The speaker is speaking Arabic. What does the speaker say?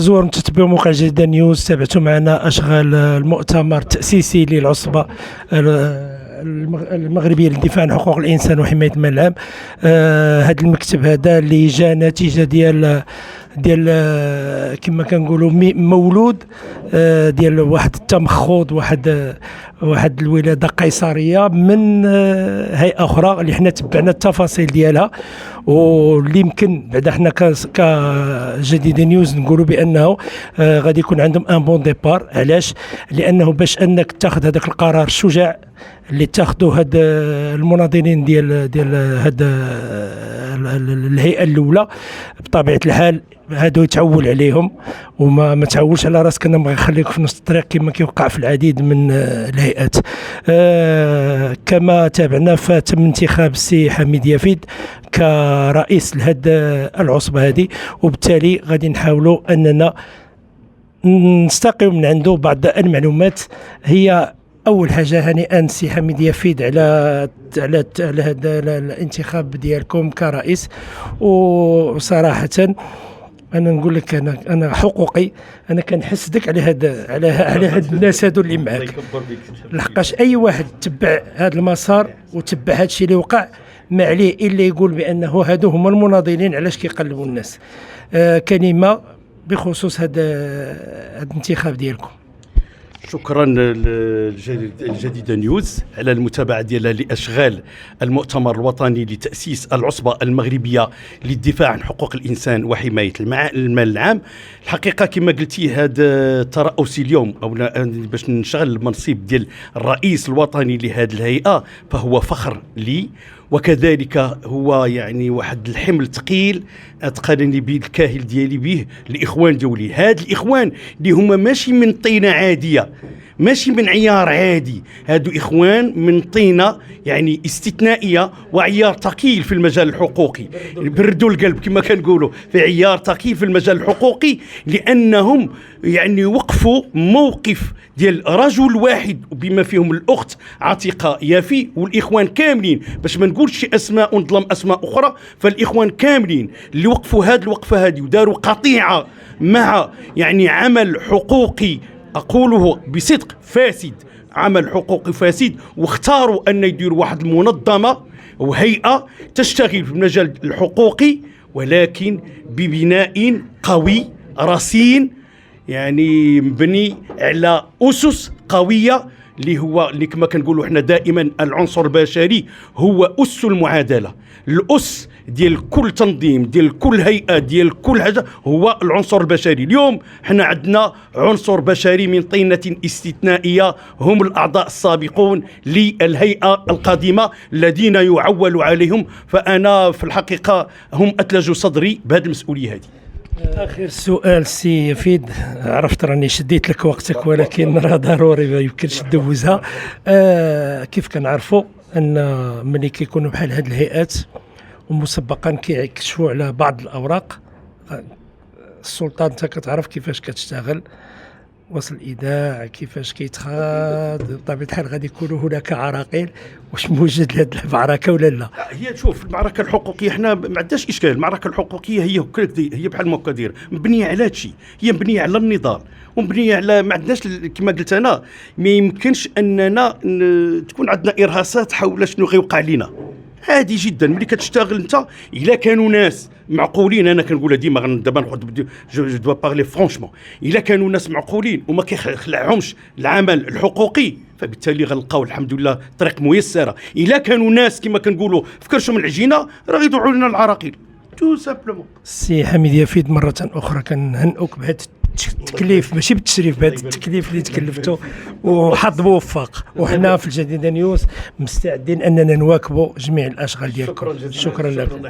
زوروا تتبعوا موقع جديدة نيوز، تابعتوا معنا أشغال المؤتمر التأسيسي للعصبة المغربية للدفاع عن حقوق الإنسان وحماية المال العام. هذا المكتب هذا اللي جا نتيجة ديال كما كنقولوا مولود ديال واحد التمخض، واحد الولاده قيصريه من هيئه اخرى اللي حنا تبعنا التفاصيل ديالها، واللي يمكن بعدا حنا كجديدة نيوز نقولوا بانه غادي يكون عندهم ان بون ديبار. علاش؟ لانه باش انك تاخذ هذاك القرار الشجاع اللي تاخذوا هاد المناضلين ديال هاد الهيئه الاولى، بطبيعه الحال هادو يتعول عليهم وما تعولش على راسك. انا بغي نخليك في نص الطريق كما كيوقع في العديد من الهيئات. كما تابعنا فتم انتخاب السي حميد يافيد كرئيس لهاد العصبه هذه، وبالتالي غادي نحاولوا اننا نستقي من عنده بعض المعلومات. هي اول حاجه هنيئا سي حميد يافيد على هذا الانتخاب ديالكم كرئيس. وصراحه انا نقول لك انا حقوقي، انا كنحسدك على هاد الناس هادو اللي معاك، لحقاش اي واحد تبع هذا المسار وتبع هذا الشيء اللي وقع ما عليه الا يقول بانه هادو هما المناضلين علاش كيقلبوا الناس. كلمه بخصوص هذا الانتخاب ديالكم. شكرا للجديدة نيوز على المتابعة ديالها لأشغال المؤتمر الوطني لتأسيس العصبة المغربية للدفاع عن حقوق الإنسان وحماية المال العام. الحقيقة كما قلتي هذا ترأسي اليوم أو باش نشغل المنصب ديال الرئيس الوطني لهذه الهيئة فهو فخر لي، وكذلك هو يعني واحد الحمل ثقيل اتقانني به الكاهل ديالي به الاخوان دولي. هاد الاخوان اللي هما ماشي من طينه عاديه، ماشي من عيار عادي، هادو اخوان من طينه يعني استثنائيه وعيار ثقيل في المجال الحقوقي. بردوا القلب كما كنقولوا، في عيار ثقيل في المجال الحقوقي، لانهم يعني وقفوا موقف ديال رجل واحد بما فيهم الاخت عتيقه يافي والاخوان كاملين، باش ما نقولش شي اسماء ونظلم اسماء اخرى، فالاخوان كاملين اللي وقفوا هذه الوقفه هذه وداروا قطيعه مع يعني عمل حقوقي أقوله بصدق فاسد، عمل حقوقي فاسد، واختاروا أن يديروا واحد المنظمة وهيئة تشتغل في المجال الحقوقي ولكن ببناء قوي رصين، يعني مبني على أسس قوية، اللي كما كنقولوا احنا دائما العنصر البشري هو أس المعادلة. الأس ديال كل تنظيم، ديال كل هيئة، ديال كل حاجة هو العنصر البشري. اليوم احنا عندنا عنصر بشري من طينة استثنائية، هم الأعضاء السابقون للهيئة القادمة الذين يعول عليهم، فأنا في الحقيقة هم أتلجوا صدري بهذه المسؤولية هذه. آخر سؤال سي يفيد، عرفت راني شديت لك وقتك ولكن راه ضروري ما يمكنش تدوزها. كيف كنعرفوا أن ملي كيكونوا بحال هاد الهيئات ومسبقا كيكشفوا على بعض الأوراق، السلطة أنت كتعرف كيفاش كتشتغل، وصل الإيداع كيفاش كيتخاض، بطبيعة الحال غادي يكونوا هناك عراقيل. واش موجد لهذه المعركة ولا لا؟ هي شوف، المعركة الحقوقية احنا ما عندناش إشكال. المعركة الحقوقية هي بحال ما كدير مبنية على هادشي، هي مبنية على النضال ومبنية على ما عندناش كما قلت أنا، ما يمكنش أننا تكون عندنا إرهاصات حول شنو غيوقع لنا. عادي جدا ملي كتشتغل انت، الا كانوا ناس معقولين، انا كنقولها ديما دابا ناخذ جو دو بارلي فرانشمون، الا كانوا ناس معقولين وما كيخلعهمش العمل الحقوقي فبالتالي غنلقاو الحمد لله طريق ميسره. الا كانوا ناس كما كنقولوا فكرشهم العجينه راه غيدعوا لنا العراقيل تو سامبلومون. سي حميد يافيد مرة أخرى كنهنئوك بهذا التكليف، ماشي بالتشريف، بهذا التكليف اللي تكلفته، وحظ موفق. وحنا في الجديدة نيوز مستعدين أننا نواكبوا جميع الأشغال ديالكم. شكرا جزيلا. شكرا لكم.